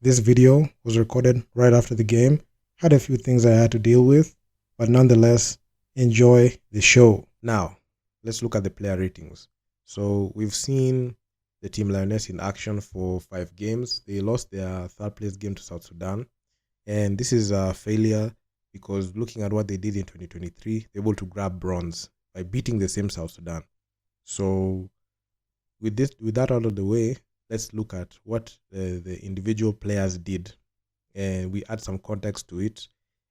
This video was recorded right after the game, had a few things I had to deal with, but nonetheless, enjoy the show. Now, let's look at the player ratings. So we've seen the team Lioness in action for 5 games. They lost their third place game to South Sudan, and this is a failure because looking at what they did in 2023, they're able to grab bronze by beating the same South Sudan. So with that out of the way, let's look at what the individual players did, and we add some context to it,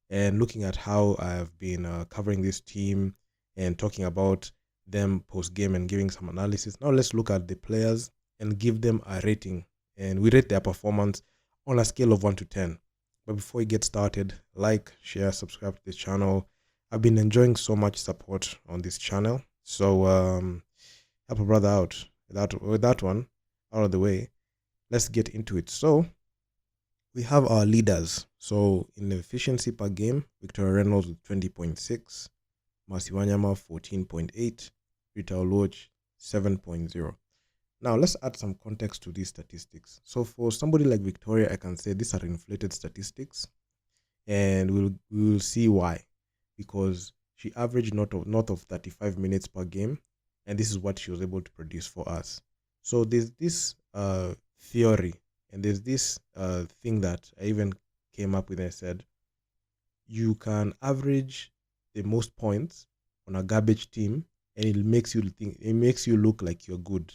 and looking at how I've been covering this team and talking about them post game and giving some analysis. Now let's look at the players and give them a rating, and we rate their performance on a scale of 1 to 10. But before we get started, like, share, subscribe to this channel. I've been enjoying so much support on this channel, so help a brother out. With that one out of the way, let's get into it. So we have our leaders. So in efficiency per game, Victoria Reynolds with 20.6, Mercy Wanyama 14.8, Rita Oluoch 7.0. Now let's add some context to these statistics. So for somebody like Victoria, I can say these are inflated statistics, and we will see why. Because she averaged north of 35 minutes per game, and this is what she was able to produce for us. So there's this theory, and there's this thing that I even came up with. I said, you can average the most points on a garbage team, and it makes you look like you're good.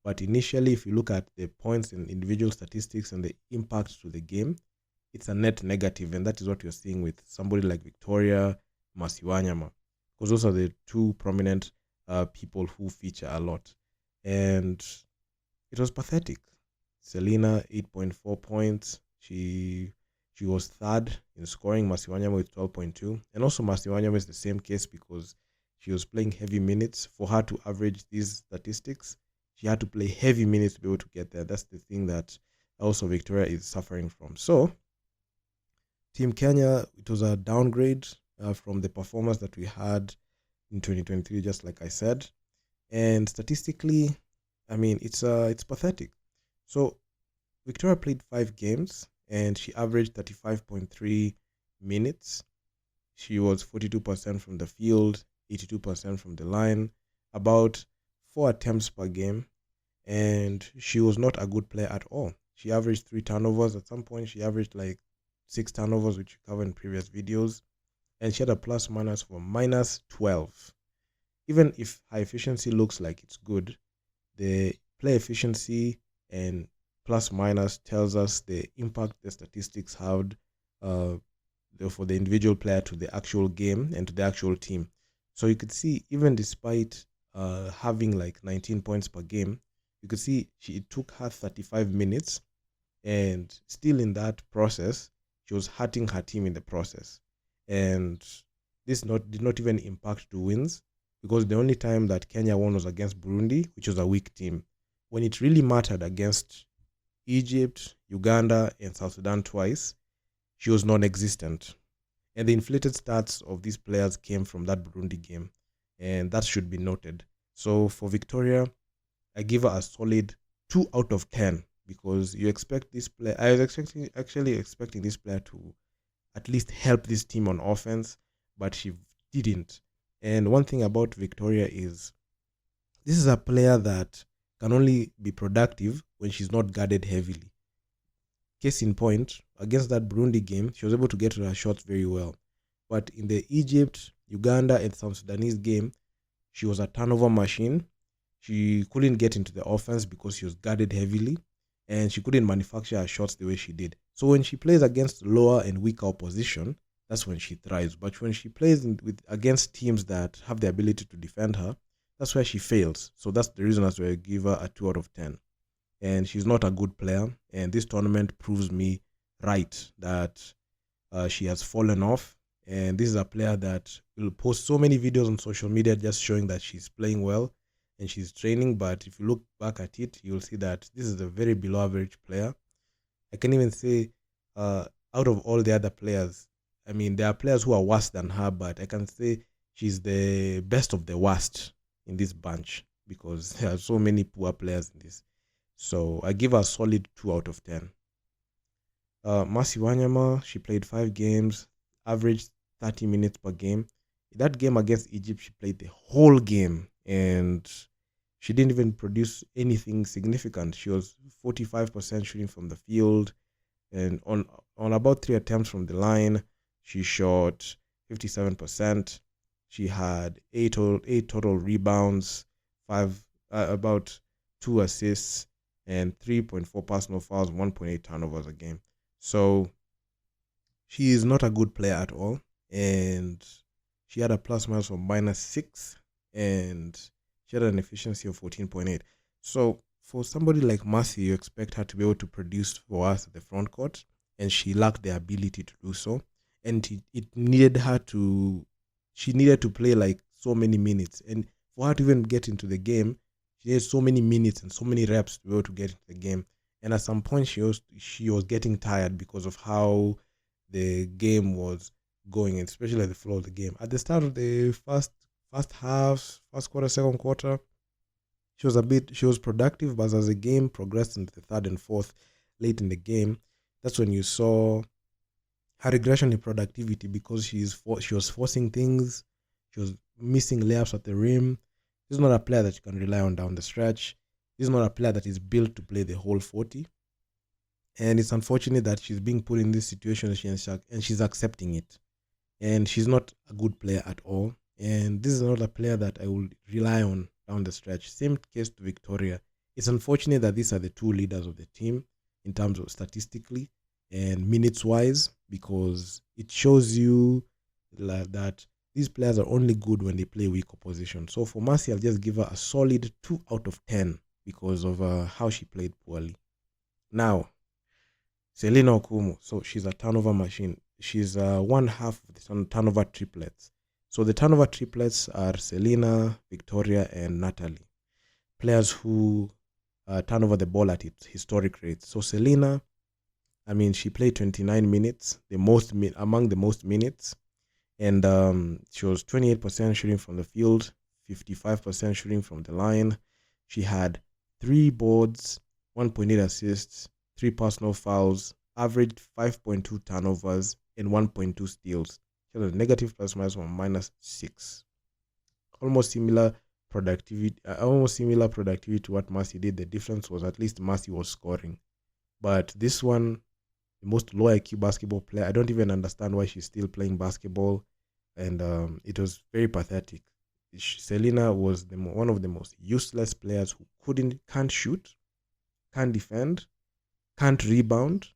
But initially, if you look at the points and individual statistics and the impact to the game, it's a net negative, and that is what you're seeing with somebody like Victoria, Mercy Wanyama, because those are the two prominent people who feature a lot. And it was pathetic. Selena, 8.4 points. She was third in scoring, Mercy Wanyama with 12.2. And also Mercy Wanyama is the same case because she was playing heavy minutes. For her to average these statistics, she had to play heavy minutes to be able to get there. That's the thing that also Victoria is suffering from. So Team Kenya, it was a downgrade from the performance that we had in 2023, just like I said. And statistically, I mean, it's pathetic. So Victoria played 5 games and she averaged 35.3 minutes. She was 42% from the field, 82% from the line, about 4 attempts per game, and she was not a good player at all. She averaged 3 turnovers. At some point, she averaged like 6 turnovers, which we covered in previous videos, and she had a plus minus for minus 12. Even if her efficiency looks like it's good, the play efficiency and plus minus tells us the impact the statistics had for the individual player to the actual game and to the actual team. So you could see, even despite having like 19 points per game, you could see it took her 35 minutes, and still in that process, she was hurting her team in the process. And this did not even impact to wins, because the only time that Kenya won was against Burundi, which was a weak team. When it really mattered against Egypt, Uganda, and South Sudan twice, she was non-existent. And the inflated stats of these players came from that Burundi game, and that should be noted. So for Victoria, I give her a solid 2 out of 10, because you expect this player. I was expecting this player to at least help this team on offense, but she didn't. And one thing about Victoria is this is a player that can only be productive when she's not guarded heavily. Case in point, against that Burundi game, she was able to get to her shots very well. But in the Egypt, Uganda, and South Sudanese game, she was a turnover machine. She couldn't get into the offense because she was guarded heavily, and she couldn't manufacture her shots the way she did. So when she plays against lower and weaker opposition, that's when she thrives. But when she plays against teams that have the ability to defend her, that's where she fails. So that's the reason as why I give her a 2 out of 10. And she's not a good player. And this tournament proves me right that she has fallen off. And this is a player that will post so many videos on social media just showing that she's playing well and she's training. But if you look back at it, you'll see that this is a very below average player. I can even say out of all the other players, I mean, there are players who are worse than her, but I can say she's the best of the worst in this bunch, because there are so many poor players in this. So I give her a solid 2 out of 10. Mercy Wanyama, she played 5 games, averaged 30 minutes per game. That game against Egypt, she played the whole game, and she didn't even produce anything significant. She was 45% shooting from the field, and on about 3 attempts from the line, she shot 57%. She had eight total rebounds, about 2 assists, and 3.4 personal fouls, 1.8 turnovers a game. So she is not a good player at all, and she had a plus minus of -6, and she had an efficiency of 14.8. So for somebody like Mercy, you expect her to be able to produce for us at the front court, and she lacked the ability to do so. And it needed her to, she needed to play like so many minutes, and for her to even get into the game, she had so many minutes and so many reps to be able to get into the game. And at some point, she was getting tired because of how the game was going, especially at the flow of the game. At the start of the first half, first quarter, second quarter, she was productive, but as the game progressed into the third and fourth, late in the game, that's when you saw her regression in productivity, because she was forcing things, she was missing layups at the rim. This is not a player that you can rely on down the stretch. This is not a player that is built to play the whole 40. And it's unfortunate that she's being put in this situation, and she's accepting it. And she's not a good player at all. And this is not a player that I will rely on down the stretch. Same case to Victoria. It's unfortunate that these are the two leaders of the team in terms of statistically and minutes-wise, because it shows you that these players are only good when they play weak opposition. So for Mercy, I'll just give her a solid 2 out of 10 because of how she played poorly. Now, Selena Okumu, so she's a turnover machine. She's one half of the turnover triplets. So the turnover triplets are Selena, Victoria, and Natalie. Players who turn over the ball at its historic rates. So Selena, I mean, she played 29 minutes, among the most minutes. And she was 28% shooting from the field, 55% shooting from the line. She had 3 boards, 1.8 assists, 3 personal fouls, averaged 5.2 turnovers, and 1.2 steals. She had a negative plus minus of -6. Almost similar productivity to what Mercy did. The difference was at least Mercy was scoring. But this one, the most low IQ basketball player, I don't even understand why she's still playing basketball. And it was very pathetic. Selena was one of the most useless players who can't shoot, can't defend, can't rebound,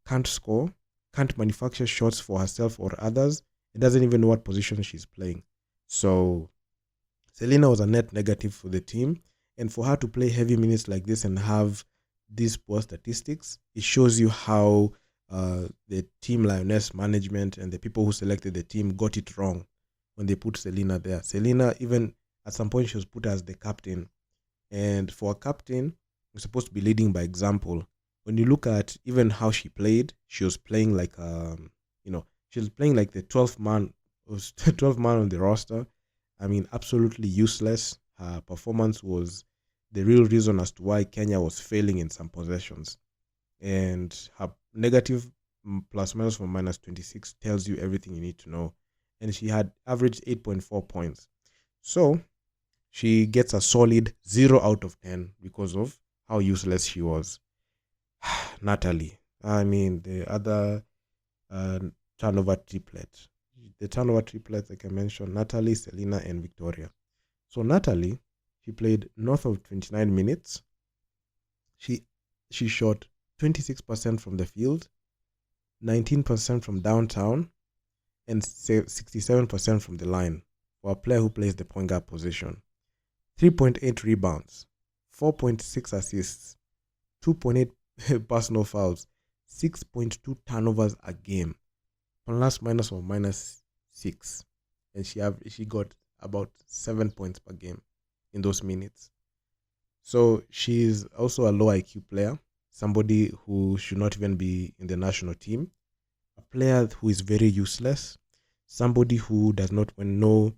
can't score, can't manufacture shots for herself or others. It doesn't even know what position she's playing. So Selena was a net negative for the team. And for her to play heavy minutes like this and have these poor statistics, it shows you how the team Lioness management and the people who selected the team got it wrong when they put Selena there. Selena, even at some point, she was put as the captain. And for a captain, you're supposed to be leading by example. When you look at even how she played, she was playing like she was playing like the 12th man on the roster. I mean, absolutely useless. Her performance was the real reason as to why Kenya was failing in some possessions. And her negative plus minus from -26 tells you everything you need to know. And she had averaged 8.4 points. So she gets a solid 0 out of 10 because of how useless she was. Natalie, I mean, the other turnover triplet. The turnover triplets, like I mentioned, Natalie, Selena, and Victoria. So Natalie, she played north of 29 minutes. She shot 26% from the field, 19% from downtown, and 67% from the line for a player who plays the point guard position. 3.8 rebounds, 4.6 assists, 2.8 personal fouls, 6.2 turnovers a game, plus minus or -6, and she got about 7 points per game in those minutes. So she's also a low IQ player, somebody who should not even be in the national team, a player who is very useless, somebody who does not know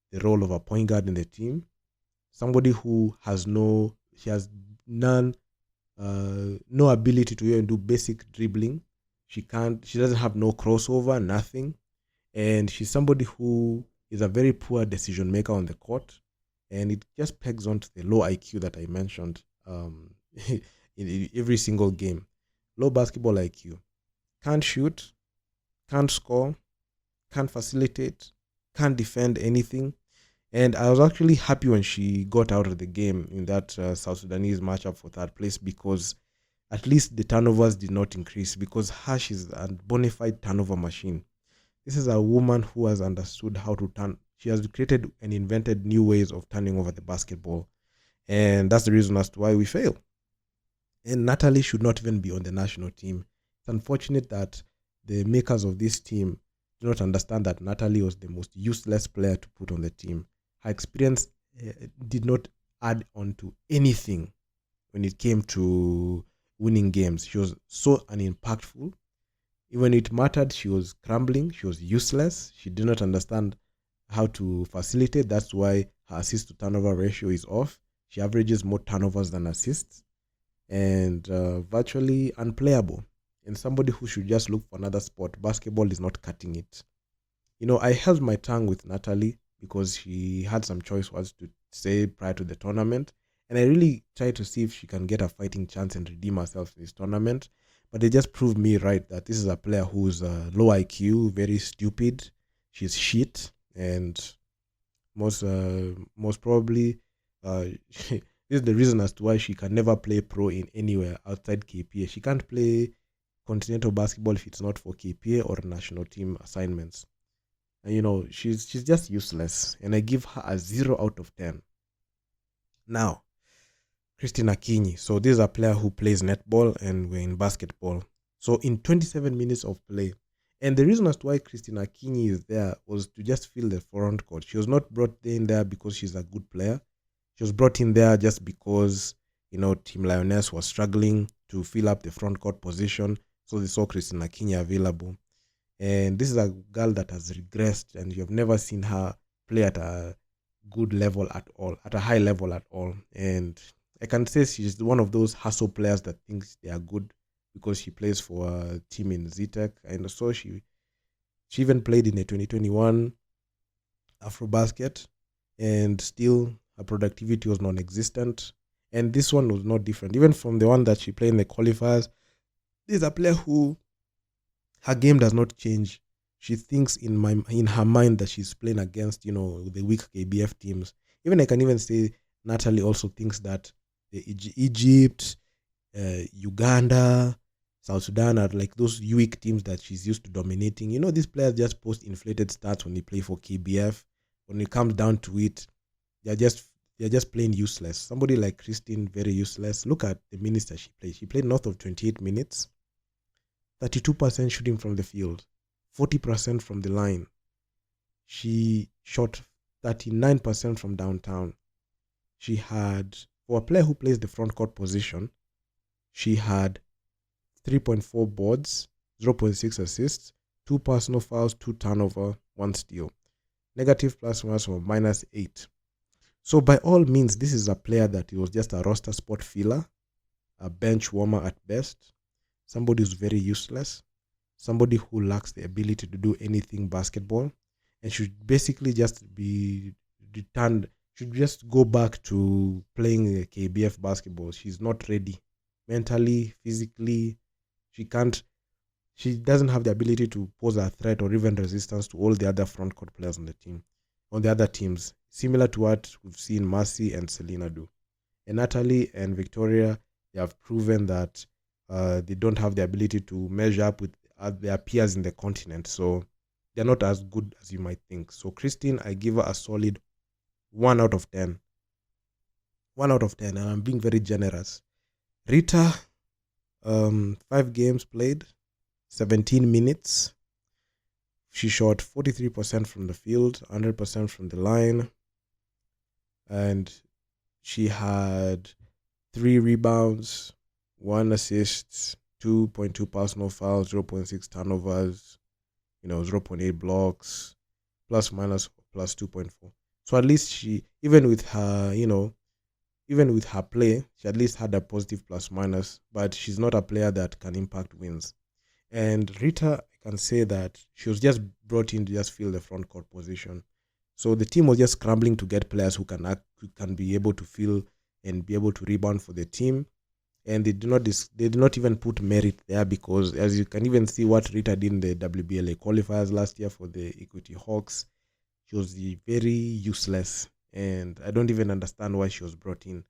the role of a point guard in the team, somebody who has no ability to even do basic dribbling. She doesn't have no crossover, nothing. And she's somebody who is a very poor decision maker on the court. And it just pegs onto the low IQ that I mentioned in every single game. Low basketball IQ. Can't shoot, can't score, can't facilitate, can't defend anything. And I was actually happy when she got out of the game in that South Sudanese matchup for third place, because at least the turnovers did not increase, because Hash is a bona fide turnover machine. This is a woman who has understood how to turn. She has created and invented new ways of turning over the basketball. And that's the reason as to why we fail. And Natalie should not even be on the national team. It's unfortunate that the makers of this team do not understand that Natalie was the most useless player to put on the team. Her experience did not add on to anything when it came to winning games. She was so unimpactful. When it mattered, she was crumbling. She was useless. She did not understand how to facilitate. That's why her assist to turnover ratio is off. She averages more turnovers than assists, and virtually unplayable. And somebody who should just look for another sport. Basketball is not cutting it. I held my tongue with Natalie because she had some choice words to say prior to the tournament. And I really tried to see if she can get a fighting chance and redeem herself in this tournament. But they just proved me right that this is a player who's low IQ, very stupid. She's shit. And most probably, this is the reason as to why she can never play pro in anywhere outside KPA. She can't play continental basketball if it's not for KPA or national team assignments. And she's just useless, and I give her a 0 out of 10. Now, Christina Akinyi. So this is a player who plays netball and we're in basketball. So in 27 minutes of play, and the reason as to why Christina Akinyi is there was to just fill the front court. She was not brought in there because she's a good player. She was brought in there just because, Team Lioness was struggling to fill up the front court position. So they saw Christina Akinyi available. And this is a girl that has regressed, and you have never seen her play at a good level at all, at a high level at all. And I can say she's one of those hustle players that thinks they are good because she plays for a team in ZTech. And so she even played in the 2021 Afrobasket, and still her productivity was non-existent. And this one was not different. Even from the one that she played in the qualifiers, this is a player who, her game does not change. She thinks in her mind that she's playing against, the weak KBF teams. Even I can even say Natalie also thinks that the Egypt, Uganda, South Sudan are like those weak teams that she's used to dominating. These players just post inflated stats when they play for KBF. When it comes down to it, they're just plain useless. Somebody like Christine, very useless. Look at the minutes that she played. She played north of 28 minutes. 32% shooting from the field, 40% from the line. She shot 39% from downtown. She had, for a player who plays the front court position, she had 3.4 boards, 0.6 assists, 2 personal fouls, 2 turnover, 1 steal. Negative plus minus of -8. So by all means, this is a player that was just a roster spot filler, a bench warmer at best. Somebody who's very useless, somebody who lacks the ability to do anything basketball, and should basically just be returned, should just go back to playing KBF basketball. She's not ready mentally, physically. She doesn't have the ability to pose a threat or even resistance to all the other front court players on the other teams, similar to what we've seen Mercy and Selena do. And Natalie and Victoria, they have proven that they don't have the ability to measure up with their peers in the continent. So they're not as good as you might think. So Christine, I give her a solid 1 out of 10. 1 out of 10, and I'm being very generous. Rita, 5 games played, 17 minutes. She shot 43% from the field, 100% from the line. And she had 3 rebounds, 1 assist, 2.2 personal fouls, 0.6 turnovers, 0.8 blocks, plus minus plus 2.4. So at least she, even with her play, she at least had a positive plus minus, but she's not a player that can impact wins. And Rita, I can say that she was just brought in to just fill the front court position. So the team was just scrambling to get players who can be able to fill and be able to rebound for the team. And they did not even put merit there, because as you can even see what Rita did in the WBLA qualifiers last year for the Equity Hawks, she was very useless, and I don't even understand why she was brought in.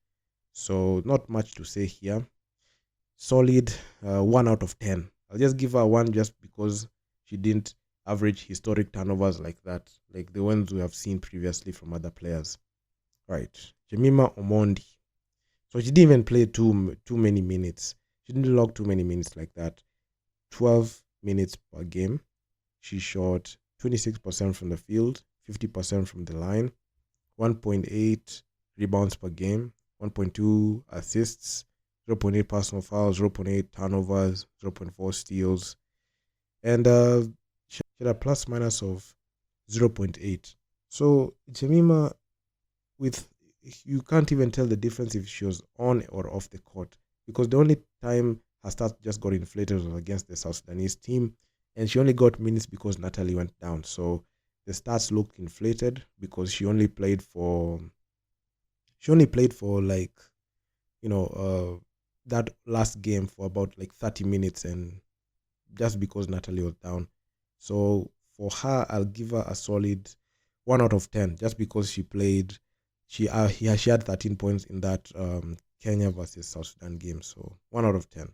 So not much to say here. Solid 1 out of 10. I'll just give her 1 just because she didn't average historic turnovers like that, like the ones we have seen previously from other players. Right. Jemima Omondi. So she didn't even play too many minutes. She didn't log too many minutes like that. 12 minutes per game. She shot 26% from the field, 50% from the line, 1.8 rebounds per game, 1.2 assists, 0.8 personal fouls, 0.8 turnovers, 0.4 steals, and she had a plus minus of 0.8. So Jemima, you can't even tell the difference if she was on or off the court, because the only time her stats just got inflated was against the South Sudanese team, and she only got minutes because Natalie went down. So the stats looked inflated because she only played for like, that last game for about like 30 minutes, and just because Natalie was down. So for her, I'll give her a solid 1 out of 10, just because she played. She had 13 points in that Kenya versus South Sudan game. So 1 out of 10.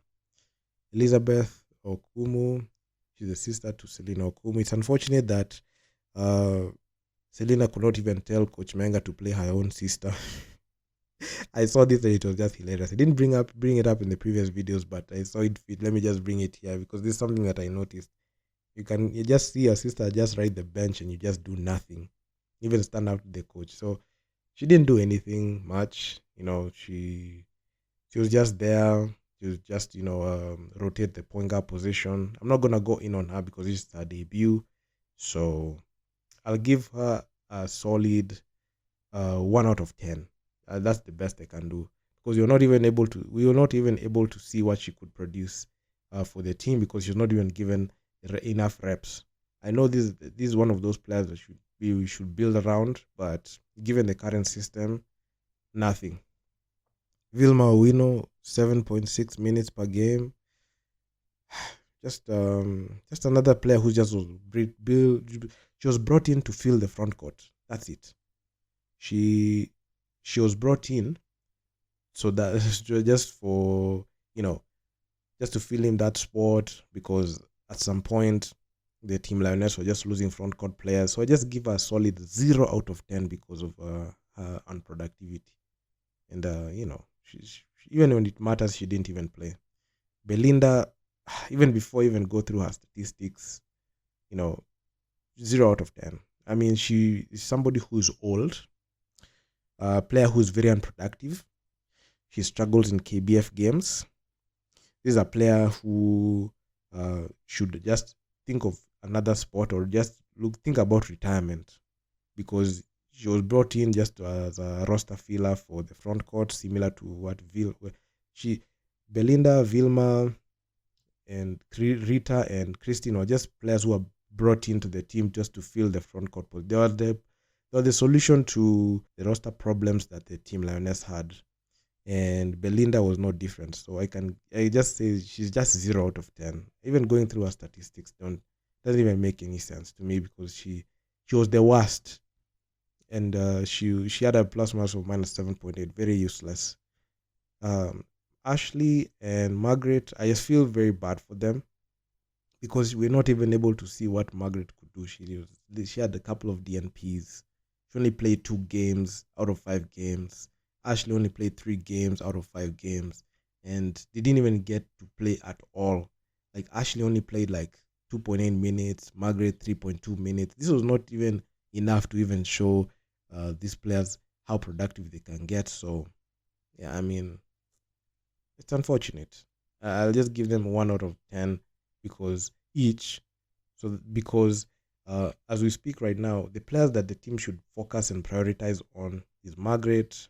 Elizabeth Okumu, she's a sister to Selena Okumu. It's unfortunate that Selena could not even tell Coach Menga to play her own sister. I saw this and it was just hilarious. I didn't bring it up in the previous videos, but I saw it fit. Let me just bring it here because this is something that I noticed. You just see your sister just ride the bench and you just do nothing, even stand up to the coach. So she didn't do anything much. She was just there. She was just rotate the point guard position. I'm not gonna go in on her because it's her debut, so I'll give her a solid 1 out of 10. That's the best I can do, because we were not even able to see what she could produce for the team, because she's not even given enough reps. I know this is one of those players that we should build around, but given the current system, nothing. Vilma Owino, 7.6 minutes per game. Just another player who just was she was brought in to fill the front court. That's it. She was brought in so that just for just to fill in that spot, because at some point the team Lioness were just losing front court players. So I just give her a solid 0 out of 10 because of her unproductivity. And even when it matters, she didn't even play. Belinda, even before even go through her statistics, 0 out of 10. I mean, she is somebody who's old, a player who's very unproductive. She struggles in KBF games. This is a player who should just think of another sport, or just think about retirement, because she was brought in just as a roster filler for the front court, similar to what Belinda, Vilma, and Rita and Christine were just players who were brought into the team just to fill the front court. They were the solution to the roster problems that the team Lioness had, and Belinda was no different. So I just say she's just 0 out of 10. Even going through her statistics doesn't even make any sense to me, because she was the worst, and she had a plus minus of minus 7.8. Very useless. Ashley and Margaret, I just feel very bad for them, because we're not even able to see what Margaret could do. She had a couple of DNPs. She only played 2 games out of 5 games. Ashley only played 3 games out of 5 games, and they didn't even get to play at all. Like, Ashley only played like 2.8 minutes, Margaret 3.2 minutes. This was not even enough to even show these players how productive they can get. So yeah, I mean, it's unfortunate. I'll just give them 1 out of 10 because as we speak right now, the players that the team should focus and prioritize on is Margaret,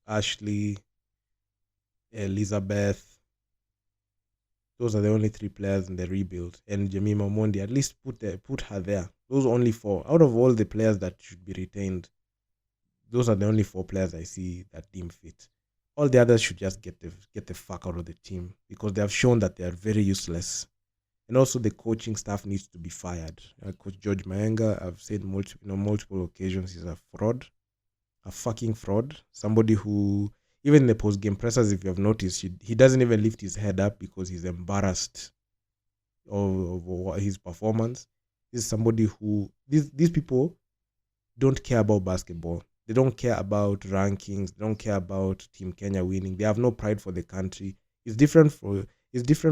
Ashley, Elizabeth. Those are the only 3 players in the rebuild. And Jemima Mondi, at least put her there. Those only 4. Out of all the players that should be retained, those are the only 4 players I see that deem fit. All the others should just get the fuck out of the team because they have shown that they are very useless. And also the coaching staff needs to be fired. Coach George Mayenga, I've said multiple occasions, he's a fraud, a fucking fraud. Somebody who, even in the post-game pressers, if you have noticed, he doesn't even lift his head up because he's embarrassed of his performance. This is somebody who, these people don't care about basketball. They don't care about rankings. They don't care about Team Kenya winning. They have no pride for the country. It's different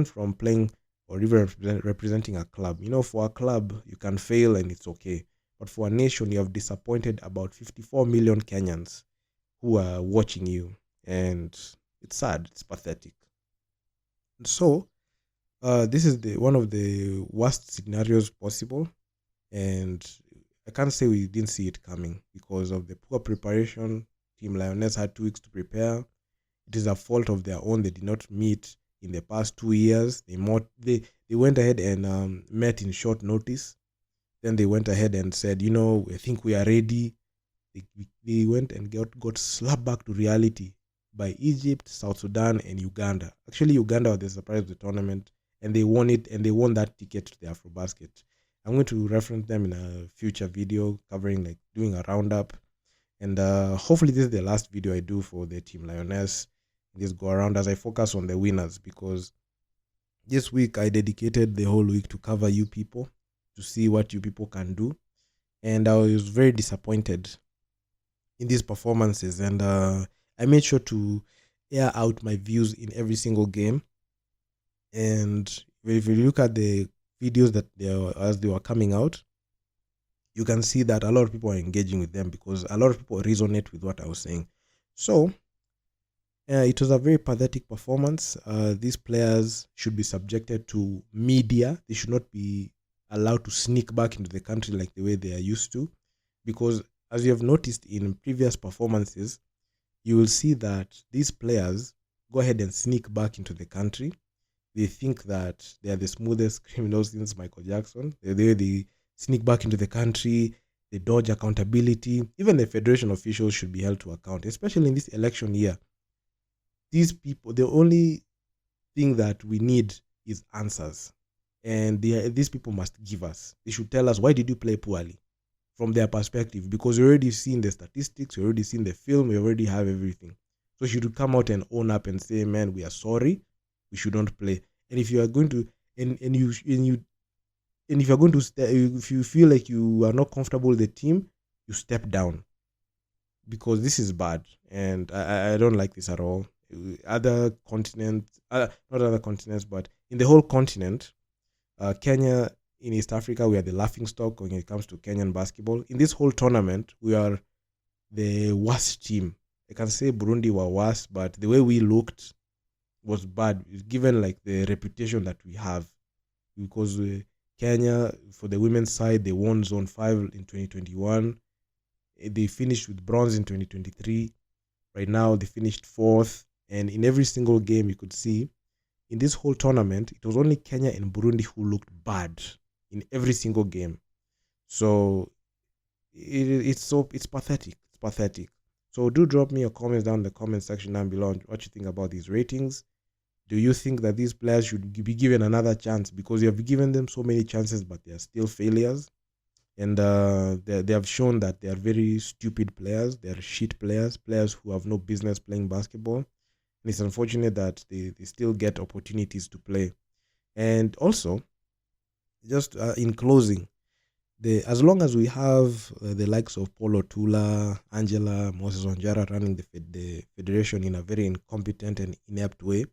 from playing or even representing a club. For a club, you can fail and it's okay. But for a nation, you have disappointed about 54 million Kenyans who are watching you. And it's sad. It's pathetic. So, this is one of the worst scenarios possible. And I can't say we didn't see it coming because of the poor preparation. Team Lioness had 2 weeks to prepare. It is a fault of their own. They did not meet in the past 2 years. They went ahead and met in short notice. Then they went ahead and said, I think we are ready. They went and got slapped back to reality by Egypt, South Sudan, and Uganda. Actually, Uganda was the surprise of the tournament, and they won it, and they won that ticket to the Afrobasket. I'm going to reference them in a future video covering, doing a roundup. And hopefully this is the last video I do for the Team Lioness in this go around as I focus on the winners, because this week I dedicated the whole week to cover you people, to see what you people can do. And I was very disappointed in these performances. And I made sure to air out my views in every single game. And if you look at the videos that as they were coming out, you can see that a lot of people are engaging with them because a lot of people resonate with what I was saying. So it was a very pathetic performance. These players should be subjected to media. They should not be allowed to sneak back into the country like the way they are used to, because as you have noticed in previous performances, you will see that these players go ahead and sneak back into the country. They think that they are the smoothest criminals since Michael Jackson. They sneak back into the country. They dodge accountability. Even the federation officials should be held to account, especially in this election year. These people, the only thing that we need is answers. And these people must give us. They should tell us, why did you play poorly? From their perspective, because you already seen the statistics, you already seen the film, you already have everything. So you should come out and own up and say, man, we are sorry. We shouldn't play. And if you are going to, if you're going to, if you feel like you are not comfortable with the team, you step down, because this is bad, and I don't like this at all. Other continents, not other continents, but in the whole continent, Kenya, in East Africa, we are the laughingstock when it comes to Kenyan basketball. In this whole tournament, we are the worst team. I can say Burundi were worse, but the way we looked was bad, given the reputation that we have. Because Kenya, for the women's side, they won Zone 5 in 2021. They finished with bronze in 2023. Right now, they finished 4th. And in every single game, you could see, in this whole tournament, it was only Kenya and Burundi who looked bad in every single game. So it's pathetic. It's pathetic. So do drop me your comments down in the comment section down below on what you think about these ratings. Do you think that these players should be given another chance? Because you have given them so many chances, but they are still failures. And they have shown that they are very stupid players. They are shit players who have no business playing basketball. And it's unfortunate that they still get opportunities to play. And also, just in closing, as long as we have the likes of Paulo Tula, Angela, Moses Wanjara running the federation in a very incompetent and inept way,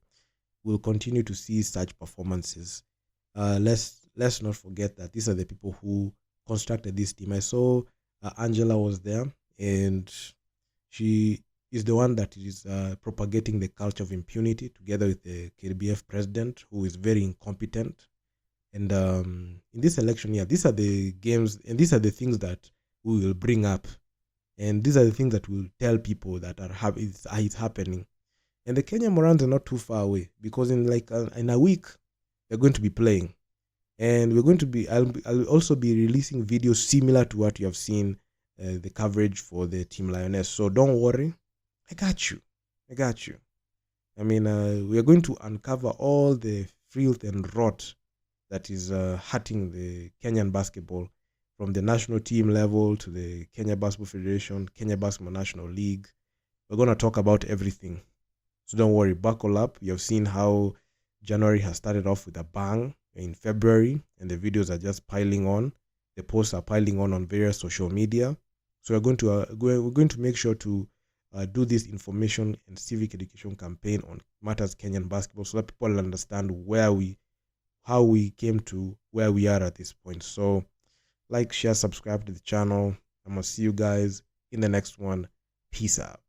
we'll continue to see such performances. Let's not forget that these are the people who constructed this team. I saw Angela was there, and she is the one that is propagating the culture of impunity together with the KBF president, who is very incompetent. And in this election year, these are the games and these are the things that we will bring up. And these are the things that we'll tell people that it's happening. And the Kenya Morans are not too far away, because in a week, they're going to be playing. And we're going to be, I'll also be releasing videos similar to what you have seen, the coverage for the Team Lioness. So don't worry, I got you. I mean, we are going to uncover all the filth and rot that is hurting the Kenyan basketball, from the national team level to the Kenya Basketball Federation, Kenya Basketball National League. We're going to talk about everything. So don't worry, buckle up. You have seen how January has started off with a bang in February, and the videos are just piling on. The posts are piling on various social media. So we're going to make sure to do this information and civic education campaign on matters Kenyan basketball, so that people understand how we came to where we are at this point. So like, share, subscribe to the channel. I'm gonna see you guys in the next one. Peace out.